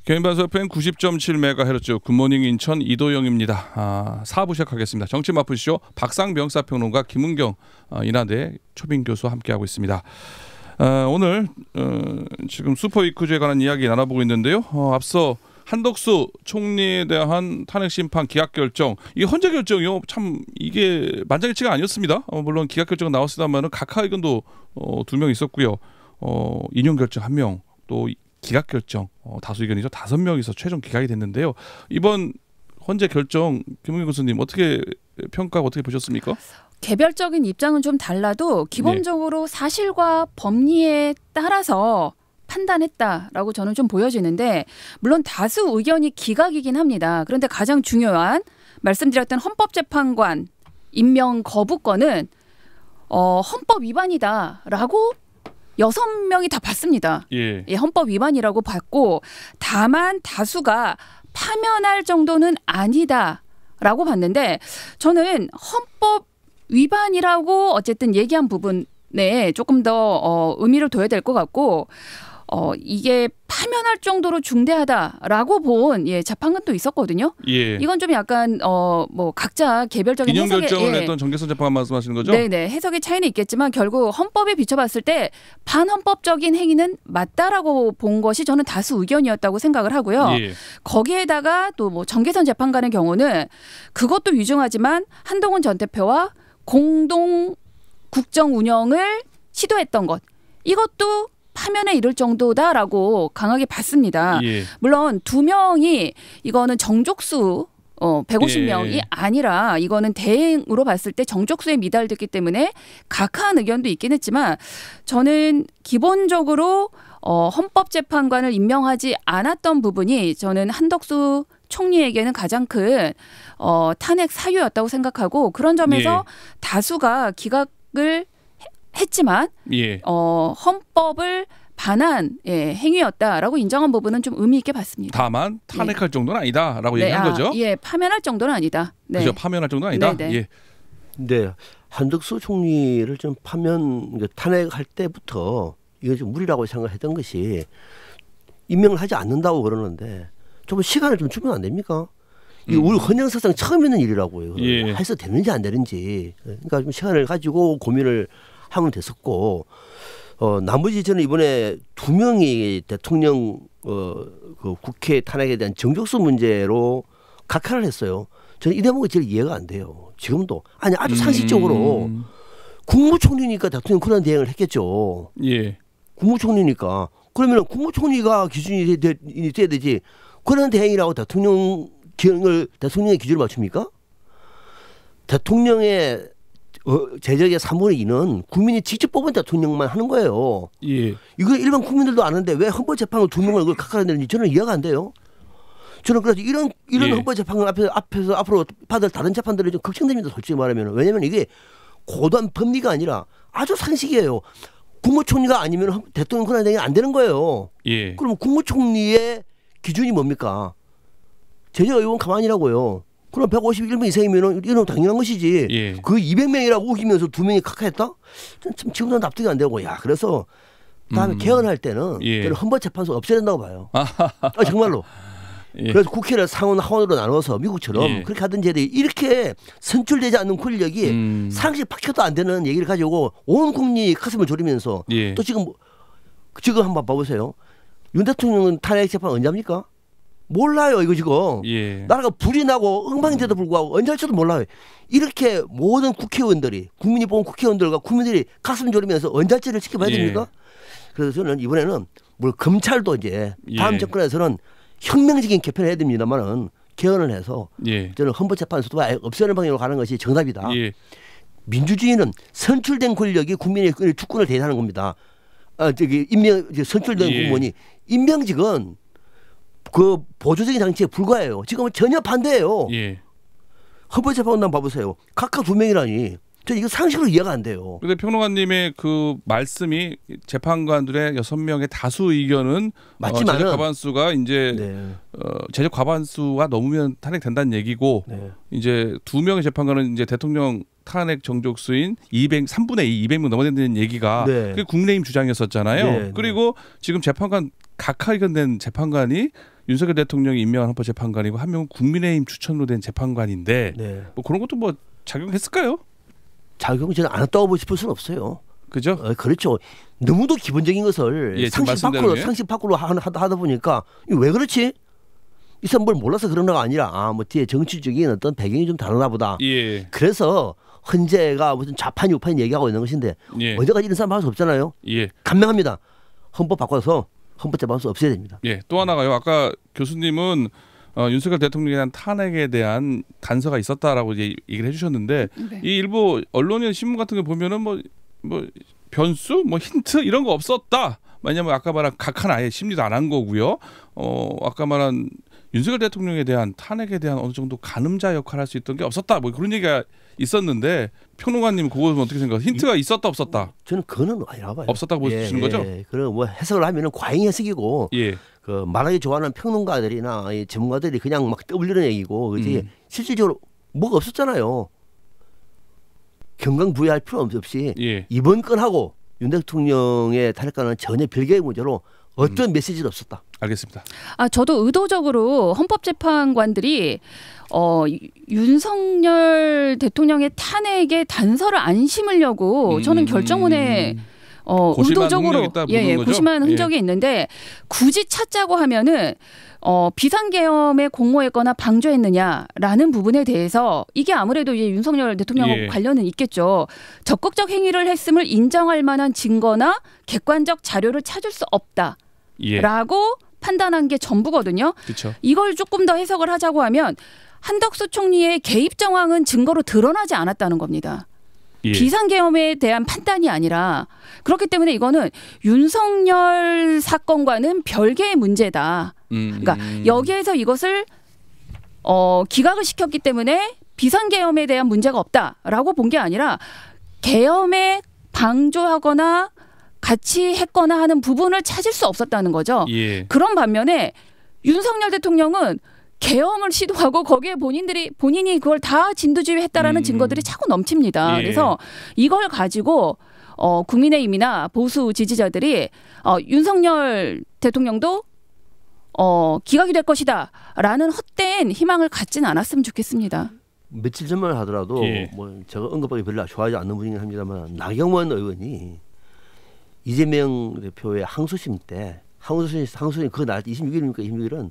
개인방송 FM 90.7MHz 굿모닝 인천 이도영입니다. 4부 시작하겠습니다. 정치 맛보시죠. 박상병사 평론가 김은경 인하대 초빙 교수와 함께하고 있습니다. 오늘 지금 슈퍼위크제에 관한 이야기 나눠보고 있는데요. 앞서 한덕수 총리에 대한 탄핵 심판 기각 결정, 이게 헌재 결정이요. 참 이게 만장일치가 아니었습니다. 물론 기각 결정은 나왔습니다만은 각하 의견도 2명 있었고요. 인용 결정 1명, 또 기각 결정 다수 의견이죠. 5명이서 최종 기각이 됐는데요. 이번 헌재 결정 김은경 교수님 어떻게 평가하고 어떻게 보셨습니까? 개별적인 입장은 좀 달라도 기본적으로 사실과 법리에 따라서 판단했다라고 저는 좀 보여지는데, 물론 다수 의견이 기각이긴 합니다. 그런데 가장 중요한 말씀드렸던 헌법재판관 임명 거부권은 헌법 위반이다라고 6명이 다 봤습니다. 예, 헌법 위반이라고 봤고, 다만 다수가 파면할 정도는 아니다라고 봤는데, 저는 헌법 위반이라고 어쨌든 얘기한 부분에 조금 더 의미를 둬야 될 것 같고, 이게 파면할 정도로 중대하다라고 본 재판관도 있었거든요. 예. 이건 좀 약간 뭐 각자 개별적인 인용 해석에 결정을 했던 정계선 재판관 말씀하시는 거죠? 네네, 해석의 차이는 있겠지만 결국 헌법에 비춰봤을 때 반헌법적인 행위는 맞다라고 본 것이 저는 다수 의견이었다고 생각을 하고요. 예. 거기에다가 또 뭐 정계선 재판관의 경우는 그것도 유중하지만 한동훈 전 대표와 공동 국정 운영을 시도했던 것, 이것도 파면에 이를 정도다라고 강하게 봤습니다. 예. 물론 2명이 이거는 정족수 150명이 아니라 이거는 대행으로 봤을 때 정족수에 미달됐기 때문에 각하한 의견도 있긴 했지만, 저는 기본적으로 헌법재판관을 임명하지 않았던 부분이 저는 한덕수 총리에게는 가장 큰 탄핵 사유였다고 생각하고, 그런 점에서 다수가 기각을 했지만 헌법을 반한 행위였다라고 인정한 부분은 좀 의미 있게 봤습니다. 다만 탄핵할 정도는 아니다라고 얘기한 거죠? 파면할 정도는 아니다. 네. 그죠, 파면할 정도는 아니다. 예. 네, 한덕수 총리를 좀 탄핵할 때부터 이거 좀 무리라고 생각했던 것이, 임명을 하지 않는다고 그러는데 좀 시간을 좀 주면 안 됩니까? 이게 우리 헌정사상 처음 있는 일이라고요. 해서 되는지 안 되는지. 그러니까 좀 시간을 가지고 고민을 하면 됐었고, 나머지 저는 이번에 2명이 대통령 그 국회 탄핵에 대한 정족수 문제로 각하를 했어요. 저는 이 대목이 제일 이해가 안 돼요. 지금도 아주 상식적으로 국무총리니까 대통령 권한 대행을 했겠죠. 예. 국무총리니까 그러면 국무총리가 기준이 돼야 되지, 권한 대행이라고 대통령의 기준을 맞춥니까? 대통령의 재적의 3분의 2는 국민이 직접 뽑은 대통령만 하는 거예요. 예. 이거 일반 국민들도 아는데 왜 헌법재판관 2명을 이걸 각하하는지 저는 이해가 안 돼요. 저는 그래서 이런 헌법재판관 앞에서 앞으로 받을 다른 재판들이 좀 걱정됩니다. 솔직히 말하면. 왜냐하면 이게 고도한 법리가 아니라 아주 상식이에요. 국무총리가 아니면 대통령 권한 대행이 안 되는 거예요. 예. 그럼 국무총리의 기준이 뭡니까? 제적 의원 가만히라고요. 그럼 151명 이상이면 이건 당연한 것이지. 예. 그 200명이라고 우기면서 2명이 각하했다? 참 지금도 납득이 안 되고. 그래서 다음에 개헌할 때는 저는 헌법재판소 없애야 된다고 봐요. 정말로. 그래서 국회를 상원 하원으로 나눠서 미국처럼 그렇게 하든지 해야 돼. 이렇게 선출되지 않는 권력이 상식 박혀도 안 되는 얘기를 가지고 온 국민이 가슴을 졸이면서 또 지금 한번 봐보세요. 윤 대통령은 탄핵 재판 언제 합니까? 몰라요, 이거 지금. 나라가 불이 나고 엉망인데도 불구하고 언제 할지도 몰라요. 이렇게 모든 국회의원들이, 국민이 뽑은 국회의원들과 국민들이 가슴 졸이면서 언제 할지를 지켜봐야 됩니까? 그래서 저는 이번에는 검찰도 이제 다음 정권에서는 혁명적인 개편을 해야 됩니다만은 개헌을 해서 저는 헌법재판소도 아예 없애는 방향으로 가는 것이 정답이다. 민주주의는 선출된 권력이 국민의 주권을 대행하는 겁니다. 선출된 공무원이 임명직은 그 보조적인 장치에 불과해요. 지금은 전혀 반대예요. 헌법재판관 봐보세요. 각각 2명이라니. 저 이거 상식으로 이해가 안 돼요. 그런데 평론가님의 그 말씀이 재판관들의 6명의 다수 의견은 맞지만 재적 과반수가 이제 재적 과반수가 넘으면 탄핵된다는 얘기고 이제 2명의 재판관은 이제 대통령 탄핵 정족수인 3분의 2, 200명 넘어야 된다는 얘기가 그게 국민의힘 주장이었었잖아요. 그리고 지금 재판관 각하 의견 낸 재판관이 윤석열 대통령이 임명한 헌법재판관이고 한 명은 국민의힘 추천으로 된 재판관인데 네. 뭐 그런 것도 뭐 작용했을까요? 작용 저는 안 했다고 싶을 수는 없어요. 그죠? 그렇죠. 너무도 기본적인 것을 예, 상식 밖으로 하다 보니까 왜 그렇지? 이 사람 뭘 몰라서 그런 거 아니라 뭐 뒤에 정치적인 어떤 배경이 좀 다르나 보다. 예. 그래서 헌재가 무슨 좌판 우판 얘기하고 있는 것인데 예. 언제까지 이런 사람 할 수 없잖아요. 예. 간명합니다. 헌법 바꿔서 헌법재판소 없애야 됩니다. 예. 또 하나가요. 아까 교수님은 윤석열 대통령에 대한 탄핵에 대한 단서가 있었다라고 이제 얘기를 해주셨는데 네. 이 일부 언론이나 신문 같은 거 보면은 뭐 변수, 뭐 힌트 이런 거 없었다. 왜냐면 아까 말한 각하는 아예 심리도 안 한 거고요. 아까 말한 윤석열 대통령에 대한 탄핵에 대한 어느 정도 가늠자 역할을 할 수 있던 게 없었다. 뭐 그런 얘기가 있었는데 평론가님 그거는 어떻게 생각하세요? 힌트가 있었다 없었다? 저는 그거는 아니라 봐요. 없었다고 보시는 거죠? 그럼 뭐 해석을 하면은 과잉 해석이고 예. 그 말하기 좋아하는 평론가들이나 전문가들이 그냥 막 떠올리는 얘기고 그지 실질적으로 뭐가 없었잖아요. 경강부회할 필요 없이 예. 이번 건하고 윤 대통령의 탄핵과는 전혀 별개의 문제로 어떤 메시지도 없었다. 알겠습니다. 저도 의도적으로 헌법재판관들이 윤석열 대통령의 탄핵에 단서를 안 심으려고 저는 결정문에 의도적으로 고심한 흔적이 있는데 굳이 찾자고 하면은 비상계엄에 공모했거나 방조했느냐라는 부분에 대해서 이게 아무래도 이제 윤석열 대통령하고 관련은 있겠죠. 적극적 행위를 했음을 인정할 만한 증거나 객관적 자료를 찾을 수 없다라고 판단한 게 전부거든요. 그쵸. 이걸 조금 더 해석을 하자고 하면 한덕수 총리의 개입 정황은 증거로 드러나지 않았다는 겁니다. 비상계엄에 대한 판단이 아니라 그렇기 때문에 이거는 윤석열 사건과는 별개의 문제다. 그러니까 여기에서 이것을 기각을 시켰기 때문에 비상계엄에 대한 문제가 없다라고 본 게 아니라 계엄에 방조하거나 같이 했거나 하는 부분을 찾을 수 없었다는 거죠. 그런 반면에 윤석열 대통령은 계엄을 시도하고 거기에 본인이 그걸 다 진두지휘했다라는 증거들이 차고 넘칩니다. 그래서 이걸 가지고 국민의힘이나 보수 지지자들이 윤석열 대통령도 기각이 될 것이다라는 헛된 희망을 갖지는 않았으면 좋겠습니다. 며칠 전만 하더라도 뭐 제가 언급하기 별로 좋아하지 않는 분이긴 합니다만 나경원 의원이 이재명 대표의 항소심 때 항소심 그거 날 26일입니까? 26일은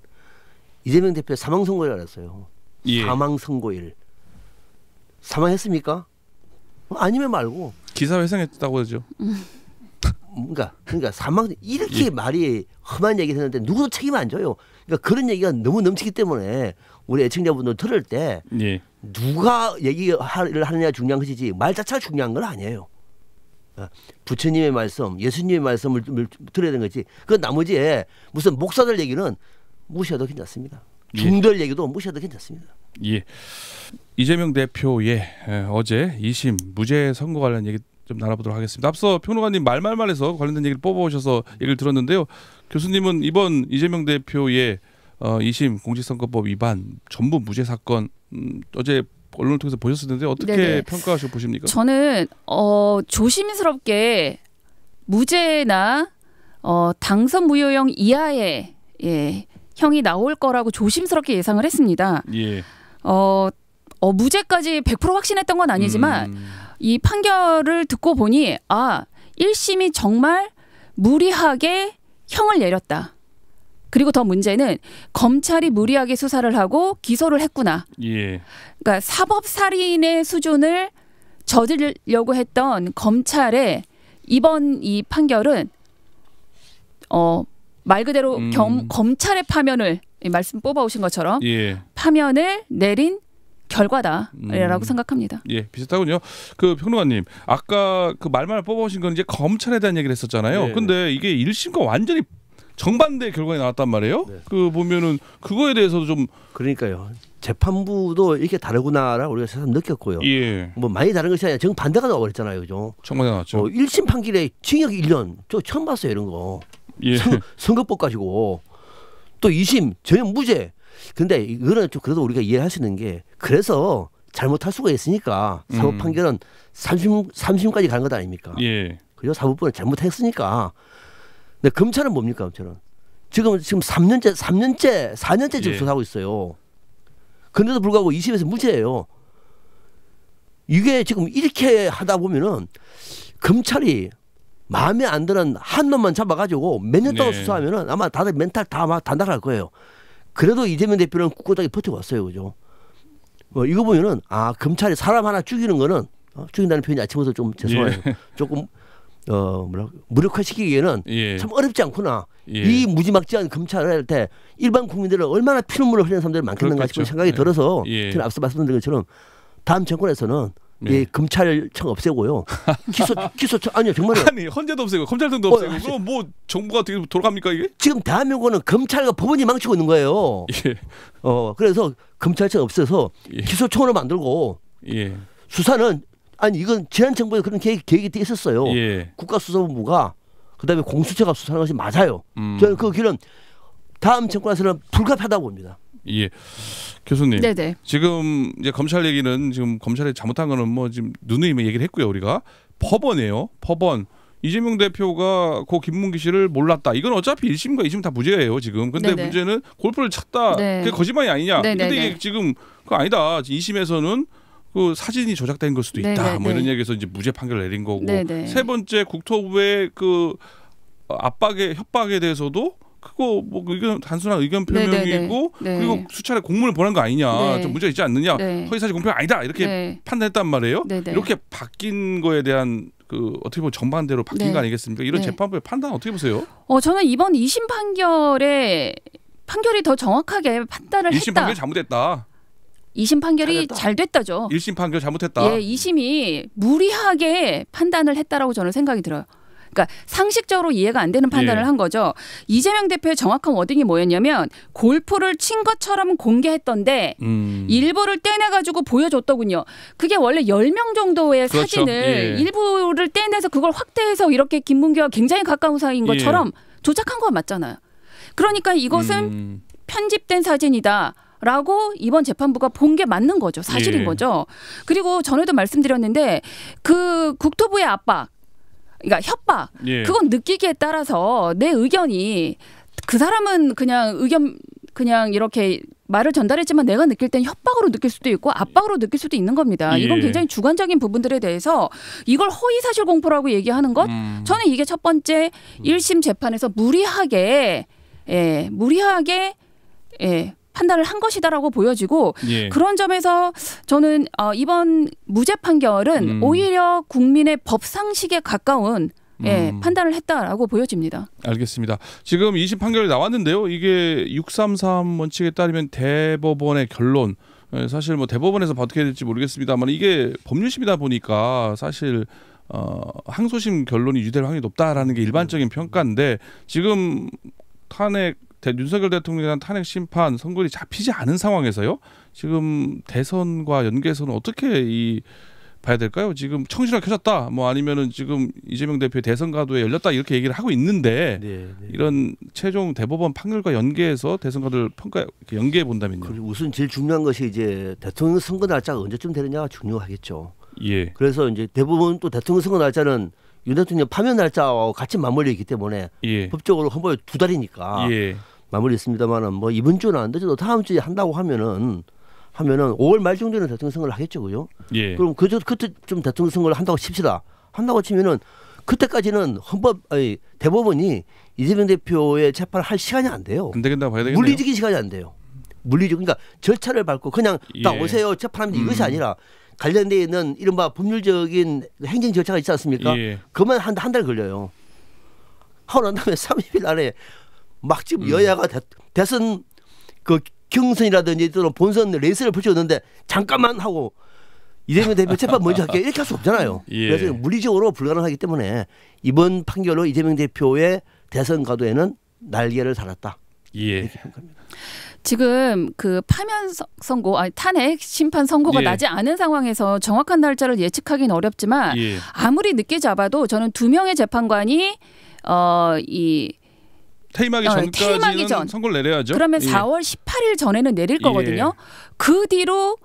이재명 대표의 사망 선고일 알았어요. 사망 선고일. 사망했습니까? 아니면 말고. 기사 회생했다고 하죠. 그러니까 사망 이렇게 말이 험한 얘기를 했는데 누구도 책임 안 져요. 그러니까 그런 얘기가 너무 넘치기 때문에 우리 애청자분들 들을 때 누가 얘기를 하느냐 중요한 것이지 말 자체가 중요한 건 아니에요. 부처님의 말씀, 예수님의 말씀을 들어야 되는 거지. 그 나머지에 무슨 목사들 얘기는 무시해도 괜찮습니다. 중들 얘기도 무시해도 괜찮습니다. 이재명 대표의 어제 2심 무죄 선고 관련 얘기 좀 나눠보도록 하겠습니다. 앞서 평론가님 말말말해서 관련된 얘기를 뽑아오셔서 얘기를 들었는데요. 교수님은 이번 이재명 대표의 2심 공직선거법 위반 전부 무죄 사건 어제 언론을 통해서 보셨을 텐데 어떻게 평가하시고 보십니까? 저는 조심스럽게 무죄나 당선 무효형 이하의 형이 나올 거라고 조심스럽게 예상을 했습니다. 무죄까지 100% 확신했던 건 아니지만 이 판결을 듣고 보니 1심이 정말 무리하게 형을 내렸다. 그리고 더 문제는 검찰이 무리하게 수사를 하고 기소를 했구나. 그러니까 사법살인의 수준을 저지르려고 했던 검찰의 이번 이 판결은 말 그대로 검찰의 파면을 말씀 뽑아오신 것처럼 파면을 내린 결과다라고 생각합니다. 비슷하군요. 그 평론가님 아까 그 말만 뽑아오신 건 이제 검찰에 대한 얘기를 했었잖아요. 근데 이게 1심과 완전히 정반대 결과가 나왔단 말이에요. 그 보면은 그거에 대해서도 좀 그러니까요. 재판부도 이렇게 다르구나라고 우리가 새삼 느꼈고요. 뭐 많이 다른 것이 아니라 정반대가 나와버렸잖아요, 그죠? 정반대 나왔죠. 1심 판결에 징역 1년, 저 처음 봤어요 이런 거. 선거법 가지고 또 2심 전혀 무죄. 근데 이거는 좀 그래도 우리가 이해할 수 있는 게 그래서 잘못할 수가 있으니까 사법 판결은 3심까지 가는 것 아닙니까? 그죠? 사법부는 잘못했으니까. 근데 검찰은 뭡니까? 검찰은 지금 4년째 지금 조사하고 있어요. 그런데도 불구하고 2심에서 무죄예요. 이게 지금 이렇게 하다 보면은 검찰이 마음에 안 드는 한 놈만 잡아가지고 몇 년 동안 수사하면은 아마 다들 멘탈 다 막 단단할 거예요. 그래도 이재명 대표는 꿋꿋하게 버텨왔어요, 그죠? 이거 보면은 검찰이 사람 하나 죽이는 거는 죽인다는 표현이 아침부터 좀 죄송해요. 조금 무력화시키기에는 참 어렵지 않구나. 이 무지막지한 검찰을 때 일반 국민들은 얼마나 피눈물을 흘리는 사람들이 많겠는가 싶은 생각이 들어서 저는 앞서 말씀드린 것처럼 다음 정권에서는 검찰청 없애고요. 기소청 아니요 정말요. 아니 헌재도 없애고 검찰청도 없애고 그럼 뭐 정부가 어떻게 돌아갑니까 이게? 지금 대한민국은 검찰과 법원이 망치고 있는 거예요. 그래서 검찰청 없애서 기소청으로 만들고 수사는 이건 지난 정부에 그런 계획이 돼 있었어요. 국가수사본부가 그다음에 공수처가 수사하는 것이 맞아요. 저는 그 길은 다음 정권에서는 불가피하다고 봅니다. 예, 교수님. 네네. 지금 이제 검찰 얘기는 지금 검찰이 잘못한 거는 뭐 지금 누누이 얘기를 했고요. 우리가 법원이에요. 법원. 이재명 대표가 고 김문기 씨를 몰랐다. 이건 어차피 1심과 2심 다 무죄예요 지금. 근데 문제는 골프를 쳤다. 그게 거짓말이 아니냐. 근데 이게 지금 그거 아니다. 2심에서는 그 사진이 조작된 걸 수도 있다. 뭐 이런 얘기에서 이제 무죄 판결을 내린 거고. 세 번째 국토부의 그 협박에 대해서도 그거 뭐 의견 단순한 의견 표명이고 그리고 수차례 공문을 보낸 거 아니냐. 좀 문제가 있지 않느냐. 허위사실 공표 아니다. 이렇게 판단했단 말이에요. 이렇게 바뀐 거에 대한 그 어떻게 보면 정반대로 바뀐 거 아니겠습니까? 이런 재판부의 판단 어떻게 보세요? 저는 이번 2심 판결이 더 정확하게 판단을 1심 했다. 판결 잘못했다. 2심 판결이 잘 됐다죠. 1심 판결 잘못했다. 2심이 무리하게 판단을 했다라고 저는 생각이 들어요. 그러니까 상식적으로 이해가 안 되는 판단을 한 거죠. 이재명 대표의 정확한 워딩이 뭐였냐면 골프를 친 것처럼 공개했던데 일부를 떼내가지고 보여줬더군요. 그게 원래 10명 정도의 사진을 일부를 떼내서 그걸 확대해서 이렇게 김문기와 굉장히 가까운 사이인 것처럼 조작한 건 맞잖아요. 그러니까 이것은 편집된 사진이다. 라고 이번 재판부가 본 게 맞는 거죠. 사실인 거죠. 그리고 전에도 말씀드렸는데 그 국토부의 압박, 그러니까 협박, 그건 느끼기에 따라서 내 의견이 그 사람은 그냥 이렇게 말을 전달했지만 내가 느낄 땐 협박으로 느낄 수도 있고 압박으로 느낄 수도 있는 겁니다. 이건 굉장히 주관적인 부분들에 대해서 이걸 허위사실 공표라고 얘기하는 것, 저는 이게 첫 번째 1심 재판에서 무리하게 판단을 한 것이다라고 보여지고 그런 점에서 저는 이번 무죄 판결은 오히려 국민의 법상식에 가까운 판단을 했다라고 보여집니다. 알겠습니다. 지금 2심 판결이 나왔는데요. 이게 633 원칙에 따르면 대법원의 결론, 사실 뭐 대법원에서 어떻게 될지 모르겠습니다만 이게 법률심이다 보니까 사실 항소심 결론이 유죄될 확률이 높다라는 게 일반적인 평가인데 지금 윤석열 대통령에 대한 탄핵 심판 선고일이 잡히지 않은 상황에서요. 지금 대선과 연계해서는 어떻게 봐야 될까요? 지금 청실화 켜졌다. 뭐 아니면은 지금 이재명 대표의 대선 가도에 열렸다 이렇게 얘기를 하고 있는데 이런 최종 대법원 판결과 연계해서 대선 가도를 연계해 본다면요. 우선 제일 중요한 것이 이제 대통령 선거 날짜가 언제쯤 되느냐가 중요하겠죠. 그래서 이제 대부분 또 대통령 선거 날짜는 윤 대통령 파면 날짜와 같이 맞물려 있기 때문에 법적으로 헌법에 2달이니까 마무리했습니다만은 뭐 이번 주는 안 되죠. 다음 주에 한다고 하면은 5월 말 정도는 대통령 선거를 하겠죠, 그죠? 그럼 그때 좀 대통령 선거를 한다고 칩시다. 한다고 치면은 그때까지는 대법원이 이재명 대표의 재판을 할 시간이 안 돼요. 안 되겠다 봐야 되겠네요. 물리적인 시간이 안 돼요. 그러니까 절차를 밟고 그냥 딱 오세요 재판하면 이것이 아니라 관련되어 있는 이른바 법률적인 행정 절차가 있지 않습니까? 그만 한 달 걸려요. 하고 난 다음에 30일 안에 막 지금 여야가 대선 그 경선이라든지 또는 본선 레이스를 펼쳤는데 잠깐만 하고 이재명 대표 재판 먼저 할게 이렇게 할 수 없잖아요. 그래서 물리적으로 불가능하기 때문에 이번 판결로 이재명 대표의 대선 가도에는 날개를 달았다. 이렇게 평가합니다. 지금 그 파면 선고, 탄핵 심판 선고가 나지 않은 상황에서 정확한 날짜를 예측하기는 어렵지만 아무리 늦게 잡아도 저는 2명의 재판관이 퇴임하기 전까지는 선고를 내려야죠. 그러면 4월 18일 전에는 내릴 거거든요. 그 뒤로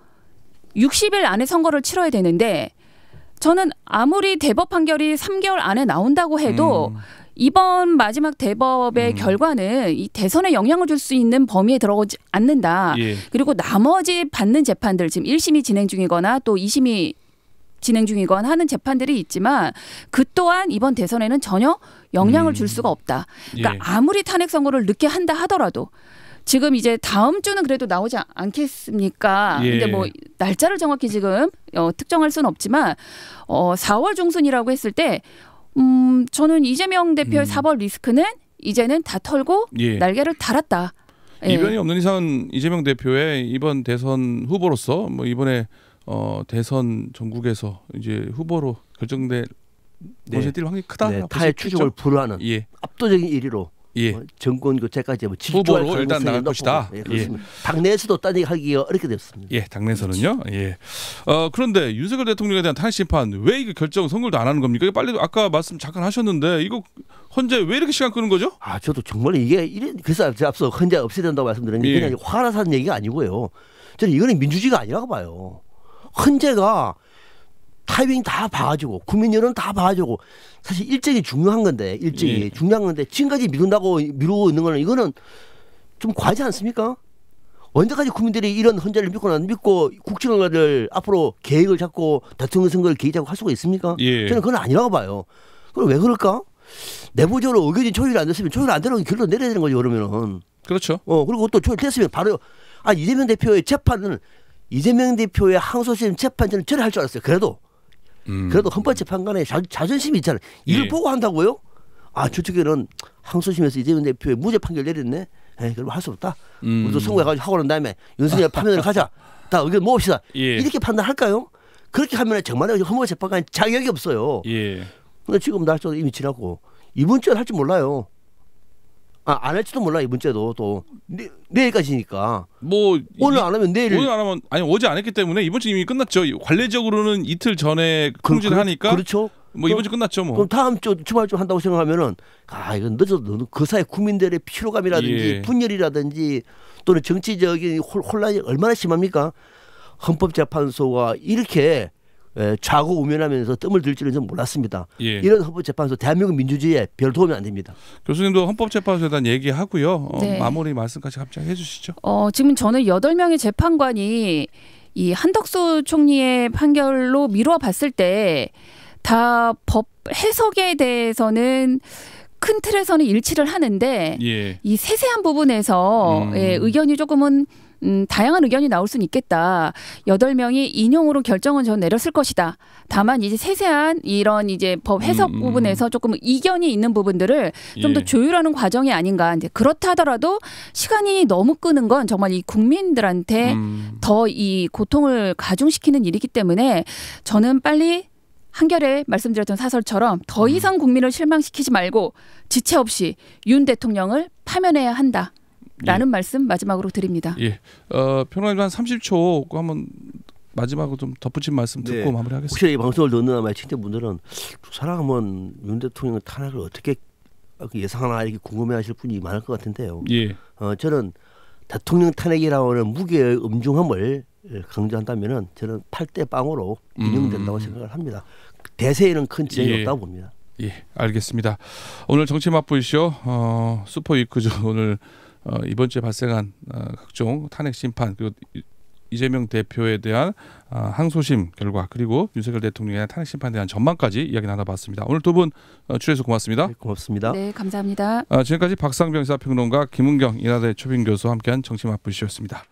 60일 안에 선거를 치러야 되는데 저는 아무리 대법 판결이 3개월 안에 나온다고 해도 이번 마지막 대법의 결과는 이 대선에 영향을 줄 수 있는 범위에 들어오지 않는다. 예. 그리고 나머지 받는 재판들 지금 1심이 진행 중이거나 또 2심이 진행 중이거나 하는 재판들이 있지만 그 또한 이번 대선에는 전혀 영향을 줄 수가 없다. 그러니까 예. 아무리 탄핵 선고를 늦게 한다 하더라도 지금 이제 다음 주는 그래도 나오지 않겠습니까? 예. 근데 뭐 날짜를 정확히 지금 특정할 수는 없지만 4월 중순이라고 했을 때 저는 이재명 대표의 사법 리스크는 이제는 다 털고 예. 날개를 달았다. 예. 이변이 없는 이상은 이재명 대표의 이번 대선 후보로서 뭐 이번에 대선 전국에서 이제 후보로 결정될 곳에 뛸 확률이 크다. 네, 타의 추종을 불허하는 예. 압도적인 1위로 예. 정권 교체까지 후보로 일단 나갈 것이다. 예, 그렇습니다. 당내에서도 따지기가 어렵게 됐습니다. 예, 당내에서는요. 예. 그런데 윤석열 대통령에 대한 탄핵 심판 왜 이거 결정 선고도 안 하는 겁니까? 빨리 아까 말씀 잠깐 하셨는데 이거 헌재 왜 이렇게 시간 끄는 거죠? 저도 정말 이게 그래서 제가 앞서 헌재 없애야 된다고 말씀드렸는데 예. 그냥 화가 나서 하는 얘기가 아니고요. 저는 이거는 민주주의가 아니라고 봐요. 헌재가 타이밍 다 봐가지고 국민 여론 다 봐가지고 사실 일정이 중요한 건데 중요한 건데 지금까지 미루고 있는 거는 이거는 좀 과하지 않습니까? 언제까지 국민들이 이런 헌재를 믿고 국정을 앞으로 계획을 잡고 대통령 선거를 계획하고 할 수가 있습니까? 예. 저는 그건 아니라고 봐요. 그럼 왜 그럴까? 내부적으로 의견이 조율이 안 됐으면 조율 안 되는 결론 내려야 되는 거죠. 그러면은. 그렇죠. 그리고 또 조율됐으면 바로 이재명 대표의 재판은 이재명 대표의 항소심 재판전은 저를 할 줄 알았어요. 그래도 헌법재판관에 자존심이 있잖아요. 이를 예. 보고 한다고요? 저쪽에는 항소심에서 이재명 대표의 무죄 판결 내렸네. 그럼 할 수 없다. 우리도 선고해가지고 하고 난 다음에 윤석열 파면을 가자. 다 의견 모읍시다. 예. 이렇게 판단할까요? 그렇게 하면 정말 헌법재판관 자격이 없어요. 예. 근데 지금 날짜도 이미 지났고 이번 주에 할 줄 몰라요. 안 할지도 몰라 이번 주에도 또 내일까지니까. 뭐 오늘 안 하면 내일. 오늘 안 하면 어제 안 했기 때문에 이번 주 이미 끝났죠. 관례적으로는 이틀 전에 통지를 하니까. 그렇죠. 뭐 이번 주 끝났죠. 뭐. 그럼 다음 주 주말쯤 한다고 생각하면은 이건 늦어도 그 사이 국민들의 피로감이라든지 예. 분열이라든지 또는 정치적인 혼란이 얼마나 심합니까? 헌법재판소가 이렇게 좌고우면하면서 뜸을 들 줄은 전 몰랐습니다. 예. 이런 헌법재판소 대한민국 민주주의에 별 도움이 안 됩니다. 교수님도 헌법재판소에 대한 얘기하고요. 네. 마무리 말씀까지 갑자기 해주시죠. 지금 저는 8명의 재판관이 이 한덕수 총리의 판결로 미루어 봤을 때 다 법 해석에 대해서는 큰 틀에서는 일치를 하는데 예. 이 세세한 부분에서 의견이 조금은 다양한 의견이 나올 수는 있겠다. 8명이 인용으로 결정은 전 내렸을 것이다. 다만 이제 세세한 이런 이제 법 해석 부분에서 조금 이견이 있는 부분들을 좀 더 예. 조율하는 과정이 아닌가. 이제 그렇다 하더라도 시간이 너무 끄는 건 정말 이 국민들한테 더 이 고통을 가중시키는 일이기 때문에 저는 빨리 한결에 말씀드렸던 사설처럼 더 이상 국민을 실망시키지 말고 지체 없이 윤 대통령을 파면해야 한다. 라는 말씀 마지막으로 드립니다. 예. 평론가님 한 30초 한번 마지막으로 좀 덧붙인 말씀 듣고 네. 마무리하겠습니다. 혹시 이 방송을 듣는 아마 시청자분들은 두 사람은 윤 대통령 탄핵을 어떻게 예상하나 이렇게 궁금해하실 분이 많을 것 같은데요. 예. 저는 대통령 탄핵이라고 하는 무게의 엄중함을 강조한다면은 저는 8대 0으로 인용된다고 생각을 합니다. 대세에는 큰 지장이 예. 없다고 봅니다. 예, 알겠습니다. 오늘 정치 맛보이쇼 슈퍼 위크죠. 오늘 이번 주에 발생한 각종 탄핵 심판 그리고 이재명 대표에 대한 항소심 결과 그리고 윤석열 대통령에 대한 탄핵 심판에 대한 전망까지 이야기 나눠봤습니다. 오늘 두 분 출연해서 고맙습니다. 네, 고맙습니다. 네, 감사합니다. 지금까지 박상병 시사평론가 김은경 인하대 초빙 교수와 함께한 정치 맛보이쇼였습니다.